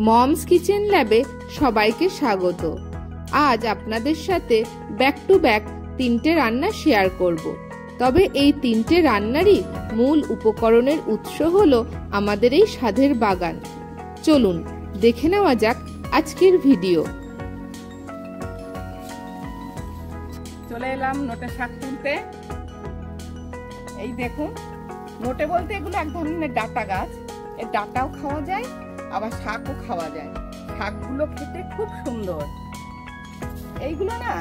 Moms kitchen ল্যাবে সবাইকে স্বাগত। আজ আপনাদের সাথে ব্যাক টু ব্যাক 3টে রান্না শেয়ার করব। তবে এই 3টে রান্নারই মূল উপকরণের উৎস হলো আমাদের এই স্বাদের বাগান। চলুন দেখে নেওয়া যাক আজকের ভিডিও। চলে এলাম নোটে শাক তুলতে। এই দেখুন, নোটে বলতে এগুলো এক ধরনের ডাঁটা গাছ। এর ডাঁটাও খাওয়া যায়, আবার শাকও খাওয়া যায়। শাকগুলো খেতে খুব সুন্দর। এইগুলো না,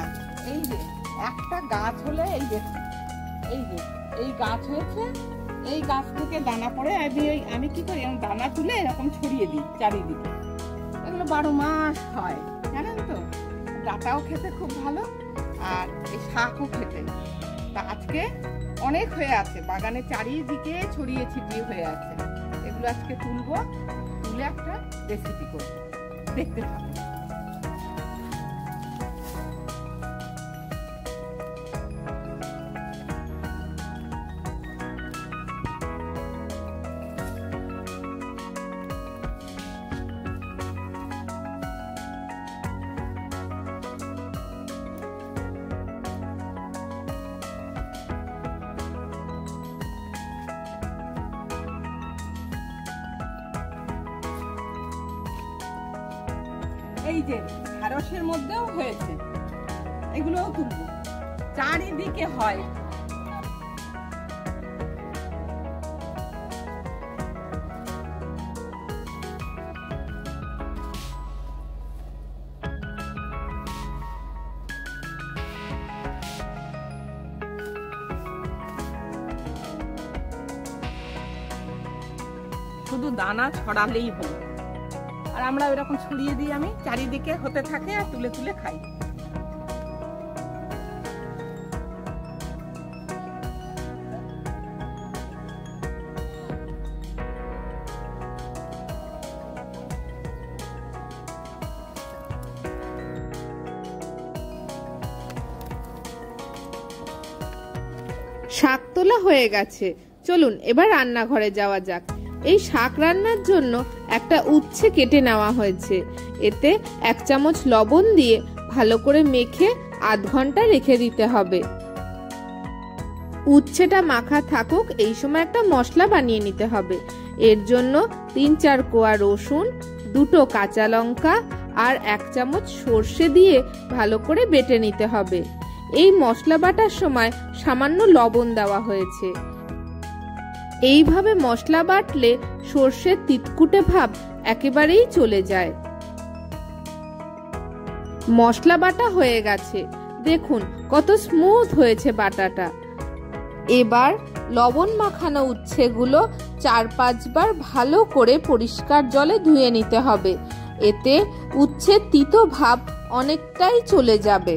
এই যে একটা গাছ হলে এই দেখুন, এই গাছ হয়েছে, এই গাছ থেকে দানা পড়ে আমি কি করি, দানা তুলে এরকম ছড়িয়ে দিই চারিদিকে। এগুলো 12 মাস হয়, জানেন তো। ডাঁটাও খেতে খুব ভালো, আর এই শাকও খেতে। তা আজকে অনেক হয়ে আছে, বাগানে চারিদিকে ছড়িয়ে ছিটিয়ে হয়ে আছে। এগুলো আজকে তুলবো, তুলে একটা রেসিপি করবো, দেখতে থাকুন। এই যে ঢ্যাঁড়সের মধ্যেও হয়েছে, এগুলোও তুলবো। চারিদিকে হয়। শুধু দানা ছড়ালেই হলো, আর আমরা এরকম ছড়িয়ে দিই, আমি চারিদিকে হতে থাকে আর তুলে তুলে খাই। শাক তোলা হয়ে গেছে, চলুন এবার রান্নাঘরে যাওয়া যাক। এই শাক রান্নার জন্য একটা উচ্ছে কেটে নেওয়া হয়েছে। এতে 1 চামচ লবণ দিয়ে ভালো করে মেখে আধ ঘন্টা রেখে দিতে হবে। উচ্ছেটা মাখা থাকুক, এই সময় একটা মশলা বানিয়ে নিতে হবে। এর জন্য 3-4 কোয়া রসুন, 2টো কাঁচা লঙ্কা আর 1 চামচ সর্ষে দিয়ে ভালো করে বেটে নিতে হবে। এই মশলা বাটার সময় সামান্য লবণ দেওয়া হয়েছে। এইভাবে মশলা বাটলে সর্ষের তিতকুটে ভাব একেবারেই চলে যায়। মশলা বাটা হয়ে গেছে, দেখুন কত স্মুথ হয়েছে বাটাটা। এবার লবণ মাখানো উচ্ছেগুলো 4-5 বার ভালো করে পরিষ্কার জলে ধুয়ে নিতে হবে। এতে উচ্ছের তিতো ভাব অনেকটাই চলে যাবে।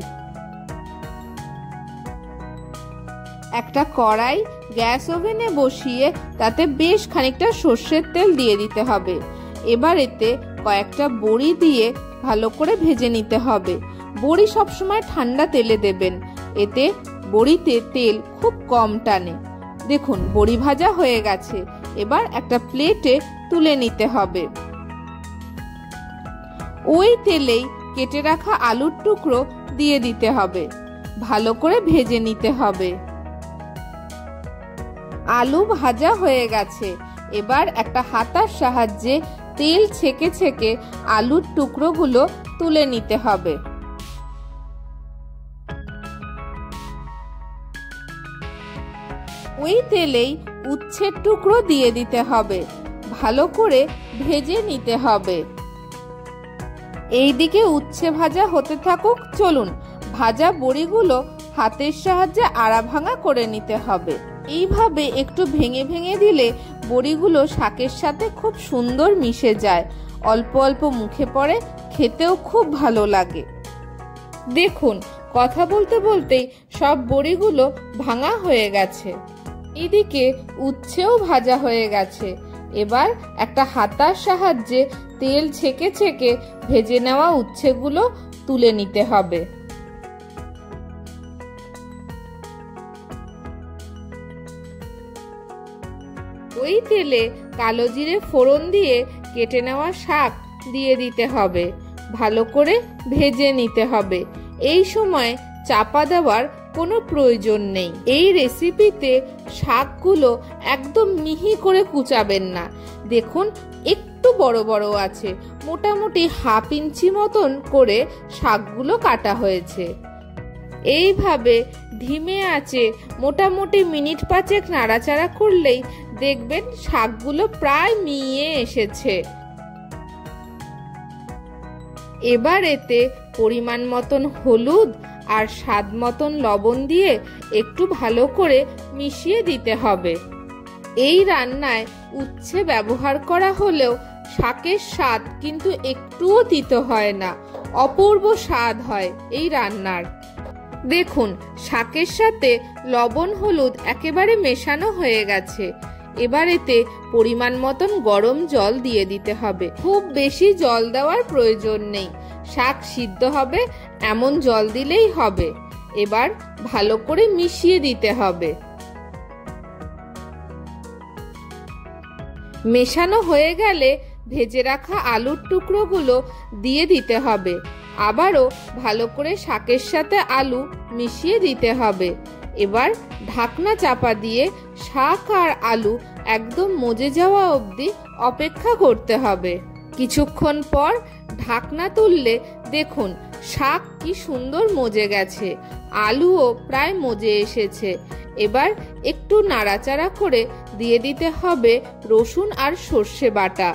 একটা কড়াই গ্যাস ওভেনে বসিয়ে তাতে বেশ খানিকটা সর্ষের তেল দিয়ে দিতে হবে। এবার এতে কয়েকটা বড়ি দিয়ে ভালো করে ভেজে নিতে হবে। বড়ি সবসময় ঠান্ডা তেলে দেবেন, এতে বড়িতে তেল খুব কম টানে। দেখুন বড়ি ভাজা হয়ে গেছে, এবার একটা প্লেটে তুলে নিতে হবে। ওই তেলেই কেটে রাখা আলুর টুকরো দিয়ে দিতে হবে, ভালো করে ভেজে নিতে হবে। আলু ভাজা হয়ে গেছে, এবার একটা হাতার সাহায্যে তেল ছেঁকে ছেঁকে আলুর টুকরোগুলো তুলে নিতে হবে। ওই তেলেই উচ্ছের টুকরো দিয়ে দিতে হবে, ভালো করে ভেজে নিতে হবে। এইদিকে উচ্ছে ভাজা হতে থাকুক, চলুন ভাজা বড়িগুলো হাতের সাহায্যে আড়া ভাঙা করে নিতে হবে। এইভাবে একটু ভেঙে ভেঙে দিলে বড়িগুলো শাকের সাথে খুব সুন্দর মিশে যায়, অল্প অল্প মুখে পড়ে, খেতেও খুব ভালো লাগে। দেখুন কথা বলতে বলতেই সব বড়িগুলো ভাঙা হয়ে গেছে। এদিকে উচ্ছেও ভাজা হয়ে গেছে। এবার একটা হাতার সাহায্যে তেল ছেঁকে ছেঁকে ভেজে নেওয়া উচ্ছেগুলো তুলে নিতে হবে। ওই তেলে কালো জিরে ফোড়ন দিয়ে কেটে নেওয়া শাক দিয়ে দিতে হবে, ভালো করে ভেজে নিতে হবে। এই সময় চাপা দেওয়ার কোনো প্রয়োজন নেই। এই রেসিপিতে শাকগুলো একদম মিহি করে কুচাবেন না। দেখুন একটু বড় বড় আছে, মোটামুটি হাফ ইঞ্চি মতন করে শাকগুলো কাটা হয়েছে। এইভাবে ধিমে আঁচে মোটামুটি মিনিট 5 নাড়াচাড়া করলেই দেখবেন শাকগুলো প্রায় মিয়ে এসেছে। এবার এতে পরিমাণ মতন হলুদ আর স্বাদ মতন লবণ দিয়ে একটু ভালো করে মিশিয়ে দিতে হবে। এই রান্নায় উচ্ছে ব্যবহার করা হলেও শাকের স্বাদ কিন্তু একটুও তিতো হয় না, অপূর্ব স্বাদ হয় এই রান্নার। দেখুন শাকের সাথে লবণ হলুদ একেবারে মেশানো হয়ে গেছে। এবার এতে পরিমাণ মতন গরম জল দিয়ে দিতে হবে। খুব বেশি জল দেওয়ার প্রয়োজন নেই, শাক সিদ্ধ হবে এমন জল দিলেই হবে। এবার ভালো করে মিশিয়ে দিতে হবে। মেশানো হয়ে গেলে ভেজে রাখা আলুর টুকরোগুলো দিয়ে দিতে হবে। আবারও ভালো করে শাকের সাথে আলু মিশিয়ে দিতে হবে। এবার ঢাকনা চাপা দিয়ে শাক আর আলু একদম মজে যাওয়া অবধি অপেক্ষা করতে হবে। কিছুক্ষণ পর ঢাকনা তুললে দেখুন শাক কি সুন্দর মজে গেছে, আলুও প্রায় মজে এসেছে। এবার একটু নাড়াচাড়া করে দিয়ে দিতে হবে রসুন আর সর্ষে বাটা।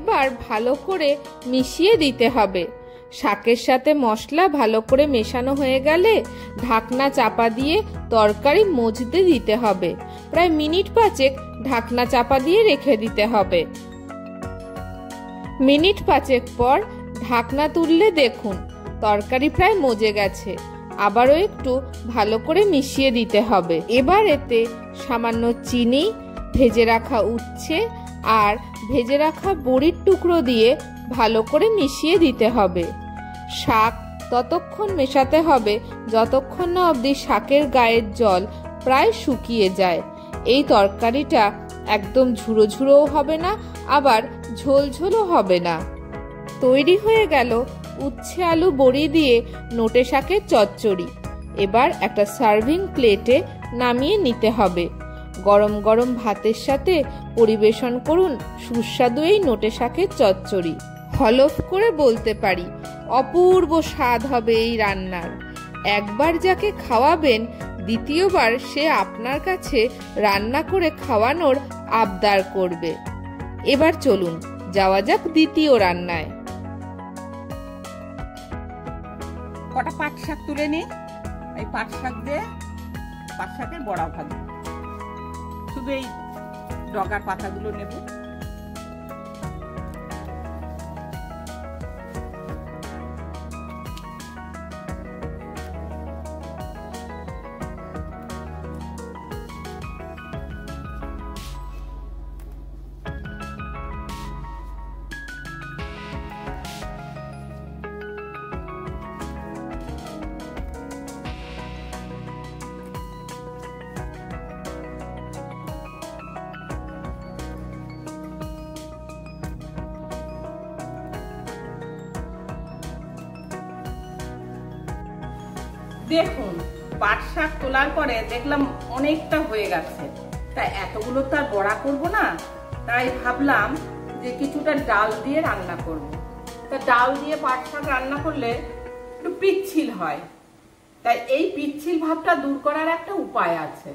এবার ভালো করে মিশিয়ে দিতে হবে। শাকের সাথে মশলা ভালো করে মেশানো হয়ে গেলে ঢাকনা চাপা দিয়ে তরকারি মজতে দিতে হবে। প্রায় মিনিট 5 ঢাকনা চাপা দিয়ে রেখে দিতে হবে। মিনিট 5 পর ঢাকনা তুললে দেখুন তরকারি প্রায় মজে গেছে। আবারও একটু ভালো করে মিশিয়ে দিতে হবে। এবার এতে সামান্য চিনি, ভেজে রাখা উচ্ছে আর ভেজে রাখা বড়ির টুকরো দিয়ে ভালো করে মিশিয়ে দিতে হবে। শাক ততক্ষণ মেশাতে হবে যতক্ষণ না অবধি শাকের গায়ের জল প্রায় শুকিয়ে যায়। এই তরকারিটা একদম ঝুরো ঝুরোও হবে না, আবার ঝোল ঝোলও হবে না। তৈরি হয়ে গেল উচ্ছে আলু বড়ি দিয়ে নোটে শাকের চচ্চড়ি। এবার একটা সার্ভিং প্লেটে নামিয়ে নিতে হবে। গরম গরম ভাতের সাথে পরিবেশন করুন সুস্বাদু এই নোটে শাকের চচ্চড়ি। হলফ করে বলতে পারি অপূর্ব স্বাদ হবে এই রান্নার। একবার যাকে খাওয়াবেন দ্বিতীয়বার সে আপনার কাছে রান্না করে খাওয়ানোর আবদার করবে। এবার চলুন যাওয়া যাক দ্বিতীয় রান্নায়। কটা পাট শাক তুলে নিই। এই পাট শাক দিয়ে পাট শাকের বড়া ভাজা, শুধু এই ডগার পাতাগুলো নেব। দেখুন পাট শাক তোলার পরে দেখলাম অনেকটা হয়ে গেছে, তাই এতগুলো তো আর বড়া করবো না, তাই ভাবলাম যে কিছুটা ডাল দিয়ে রান্না করব। তা ডাল দিয়ে পাট শাক রান্না করলে একটু পিচ্ছিল হয়, তাই এই পিচ্ছিল ভাবটা দূর করার একটা উপায় আছে।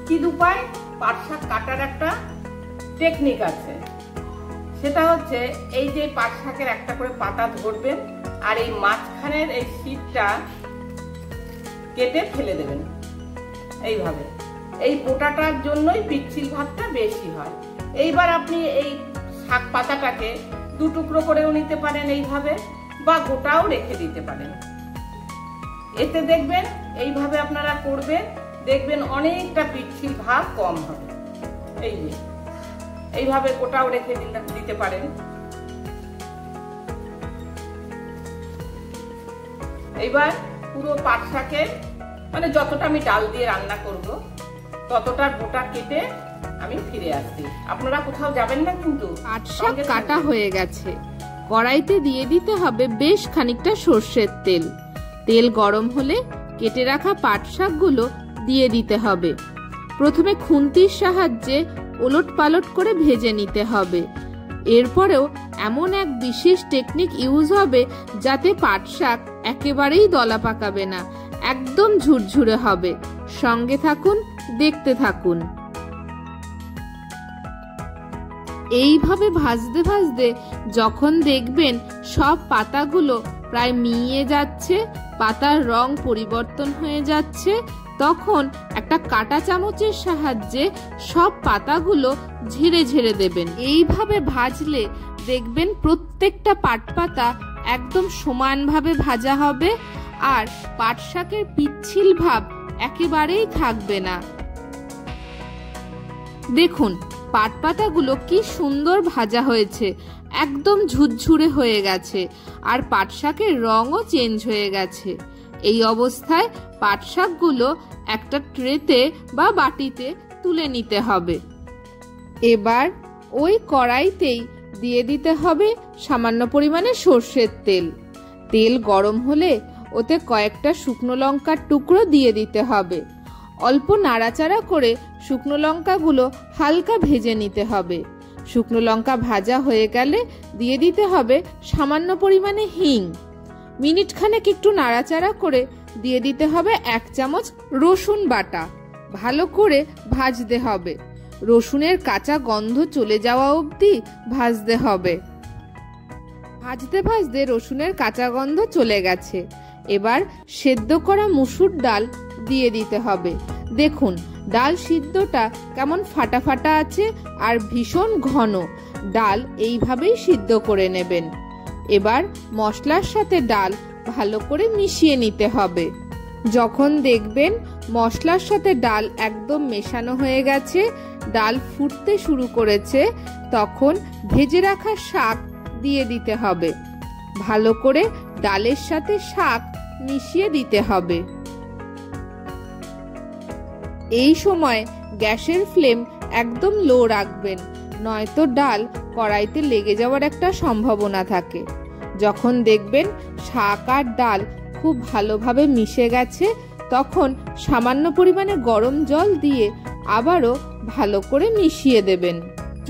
কি উপায়? পাট শাক কাটার একটা টেকনিক আছে। সেটা হচ্ছে এই যে পাট শাকের একটা করে পাতা ধরবেন আর এই মাঝখানের এই শীটটা কেটে ফেলে দেবেন এইভাবে। এই বোটাটার জন্যই পিচ্ছিল ভাবটা বেশি হয়। এইবার আপনি এই শাক পাতাটাকে দু টুকরো করেও নিতে পারেন এইভাবে, বা গোটাও রেখে দিতে পারেন। এতে দেখবেন এইভাবে আপনারা করবেন, দেখবেন অনেকটা পিচ্ছিল ভাব কম হবে। এই যে এইভাবে গোটাও রেখে দিতে পারেন। এইবার পুরো পাট শাকের মানে যতটা আমি ডাল দিয়ে রান্না করব ততটা গোটা কেটে আমি ফিরে আসছি। আপনারা কোথাও যাবেন না কিন্তু। পাট শাক কাটা হয়ে গেছে। কড়াইতে দিয়ে দিতে হবে বেশ খানিকটা সর্ষের তেল। তেল গরম হলে কেটে রাখা পাট শাকগুলো দিয়ে দিতে হবে। প্রথমে খুন্তির সাহায্যে ওলট পালট করে ভেজে নিতে হবে। এরপরেও এমন এক বিশেষ টেকনিক ইউজ হবে যাতে পাট শাক একেবারেই দলা পাকাবে না, একদম ঝুরঝুরে হবে। সঙ্গে থাকুন, দেখতে থাকুন। এইভাবে ভাজতে ভাজতে যখন দেখবেন সব পাতাগুলো প্রায় মিইয়ে যাচ্ছে, পাতার রং পরিবর্তন হয়ে যাচ্ছে, তখন একটা কাঁটা চামচের সাহায্যে সব পাতাগুলো ঝেড়ে ঝেড়ে দেবেন। এইভাবে ভাজলে দেখবেন প্রত্যেকটা পাট পাতা একদম সমানভাবে ভাজা হবে আর পাট শাকের পিচ্ছিল ভাব একেবারেই থাকবে না। দেখুন পাট পাতাগুলো কি সুন্দর ভাজা হয়েছে, একদম ঝুরঝুরে হয়ে গেছে আর পাট শাকের রঙও চেঞ্জ হয়ে গেছে। এই অবস্থায় পাট শাকগুলো একটা ট্রেতে বা বাটিতে তুলে নিতে হবে। এবার ওই কড়াইতেই দিয়ে দিতে হবে সামান্য পরিমাণে সর্ষের তেল। তেল গরম হলে ওতে কয়েকটা শুকনো লঙ্কার টুকরো দিয়ে দিতে হবে। অল্প নাড়াচাড়া করে শুকনো লঙ্কাগুলো হালকা ভেজে নিতে হবে। শুকনো লঙ্কা ভাজা হয়ে গেলে দিয়ে দিতে হবে সামান্য পরিমাণে হিং। মিনিট খানেক একটু নাড়াচাড়া করে দিয়ে দিতে হবে 1 চামচ রসুন বাটা। ভালো করে ভাজতে হবে, রসুনের কাঁচা গন্ধ চলে যাওয়া অবধি ভাজতে হবে। ভাজতে ভাজতে রসুনের কাঁচা গন্ধ চলে গেছে। এবার সেদ্ধ করা মুসুর ডাল দিয়ে দিতে হবে। দেখুন ডাল সিদ্ধটা কেমন ফাটা ফাটা আছে আর ভীষণ ঘন। ডাল এইভাবেই সিদ্ধ করে নেবেন। এবার মশলার সাথে ডাল ভালো করে মিশিয়ে নিতে হবে। যখন দেখবেন মশলার সাথে ডাল একদম মেশানো হয়ে গেছে, ডাল ফুটতে শুরু করেছে, তখন ভেজে রাখা শাক দিয়ে দিতে হবে। ভালো করে ডালের সাথে শাক মিশিয়ে দিতে হবে। এই সময় গ্যাসের ফ্লেম একদম লো রাখবেন, নয়তো ডাল কড়াইতে লেগে যাওয়ার একটা সম্ভাবনা থাকে। যখন দেখবেন শাক আর ডাল খুব ভালোভাবে মিশে গেছে, তখন সামান্য পরিমাণে গরম জল দিয়ে আবারও ভালো করে মিশিয়ে দেবেন।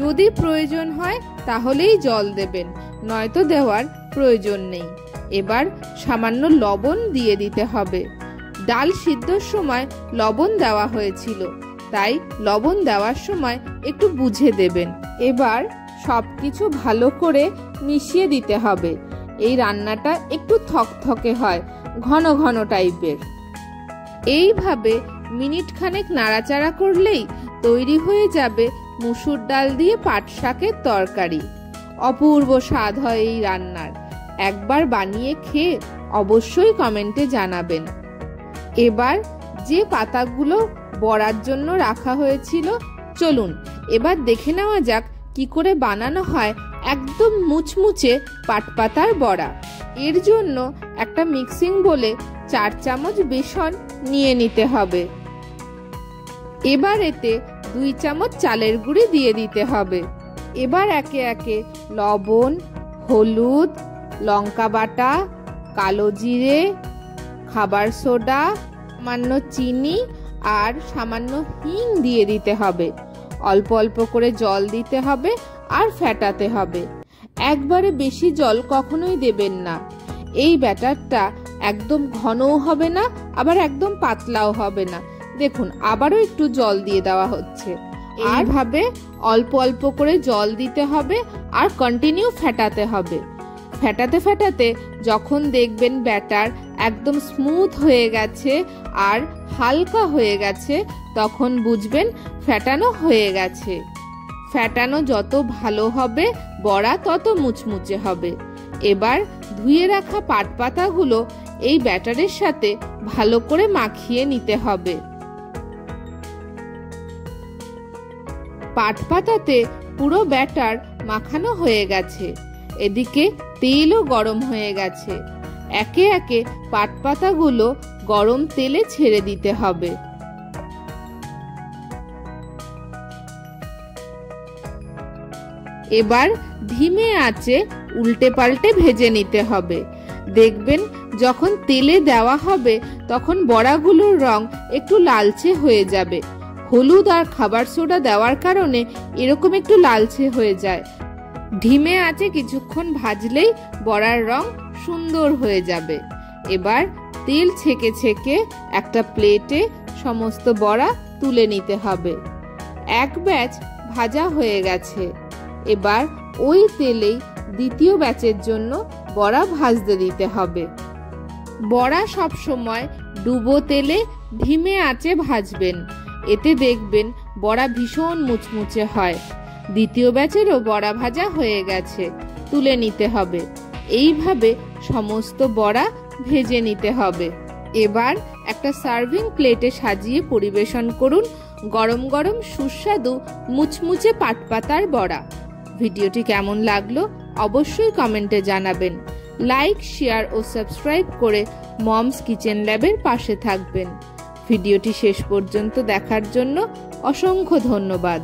যদি প্রয়োজন হয় তাহলেই জল দেবেন, নয়তো দেওয়ার প্রয়োজন নেই। এবার সামান্য লবণ দিয়ে দিতে হবে। ডাল সিদ্ধর সময় লবণ দেওয়া হয়েছিল, তাই লবণ দেওয়ার সময় একটু বুঝে দেবেন। এবার সবকিছু ভালো করে মিশিয়ে দিতে হবে। এই রান্নাটা একটু থকথকে হয়, ঘন ঘন টাইপের। এইভাবে মিনিট খানেক নাড়াচাড়া করলেই তৈরি হয়ে যাবে মুসুর ডাল দিয়ে পাট শাকের তরকারি। অপূর্ব স্বাদ হয় এই রান্নার। একবার বানিয়ে খেয়ে অবশ্যই কমেন্টে জানাবেন। এবার যে পাতাগুলো বড়ার জন্য রাখা হয়েছিল, চলুন এবার দেখে নেওয়া যাক কি করে বানানো হয় একদম মুচমুচে পাট পাতার বড়া। এর জন্য একটা মিক্সিং বোলে 4 চামচ বেসন নিয়ে নিতে হবে। এবার এতে 2 চামচ চালের গুঁড়ি দিয়ে দিতে হবে। এবার একে একে লবণ, হলুদ, লঙ্কা বাটা, কালো জিরে, খাবার সোডা, সামান্য চিনি আর সামান্য হিং দিয়ে দিতে হবে। অল্প অল্প করে জল দিতে হবে আর ফেটাতে হবে। একবারে বেশি জল কখনোই দেবেন না। এই ব্যাটারটা একদম ঘনও হবে না, আবার একদম পাতলাও হবে না। দেখুন আবারও একটু জল দিয়ে দেওয়া হচ্ছে। এইভাবে অল্প অল্প করে জল দিতে হবে আর কন্টিনিউ ফেটাতে হবে। ফেটাতে ফেটাতে যখন দেখবেন ব্যাটার একদম স্মুথ হয়ে গেছে আর হালকা হয়ে গেছে, তখন বুঝবেন ফেটানো হয়ে গেছে। ফেটানো যত ভালো হবে বড়া তত মুচমুচে হবে। এবার ধুয়ে রাখা পাট পাতাগুলো এই ব্যাটারের সাথে ভালো করে মাখিয়ে নিতে হবে। পাট পাতাতে পুরো ব্যাটার মাখানো হয়ে গেছে। এদিকে তেলও গরম হয়ে গেছে। একে একে পাট পাতাগুলো গরম তেলে ছেড়ে দিতে হবে। এবার ধিমে আঁচে উল্টে পাল্টে ভেজে নিতে হবে। দেখবেন যখন তেলে দেওয়া হবে তখন বড়াগুলোর রং একটু লালচে হয়ে যাবে। হলুদ আর খাবার সোডা দেওয়ার কারণে এরকম একটু লালচে হয়ে যায়। ধিমে আঁচে কিছুক্ষণ ভাজলেই বড়ার রং সুন্দর হয়ে যাবে। এবার তেল ছেঁকে ছেঁকে একটা প্লেটে সমস্ত বড়া তুলে নিতে হবে। এক ব্যাচ ভাজা হয়ে গেছে। এবার ওই তেলেই দ্বিতীয় ব্যাচের জন্য বড়া ভাজতে দিতে হবে। বড়া সব সময় ডুবো তেলে ধিমে আঁচে ভাজবেন, এতে দেখবেন বড়া ভীষণ মুচমুচে হয়। দ্বিতীয় ব্যাচেরও বড়া ভাজা হয়ে গেছে, তুলে নিতে হবে। এইভাবে সমস্ত বড়া ভেজে নিতে হবে। এবার একটা সার্ভিং প্লেটে সাজিয়ে পরিবেশন করুন গরম গরম সুস্বাদু মুচমুচে পাটপাতার বড়া। ভিডিওটি কেমন লাগলো অবশ্যই কমেন্টে জানাবেন। লাইক, শেয়ার ও সাবস্ক্রাইব করে মমস কিচেন ল্যাবের পাশে থাকবেন। ভিডিওটি শেষ পর্যন্ত দেখার জন্য অসংখ্য ধন্যবাদ।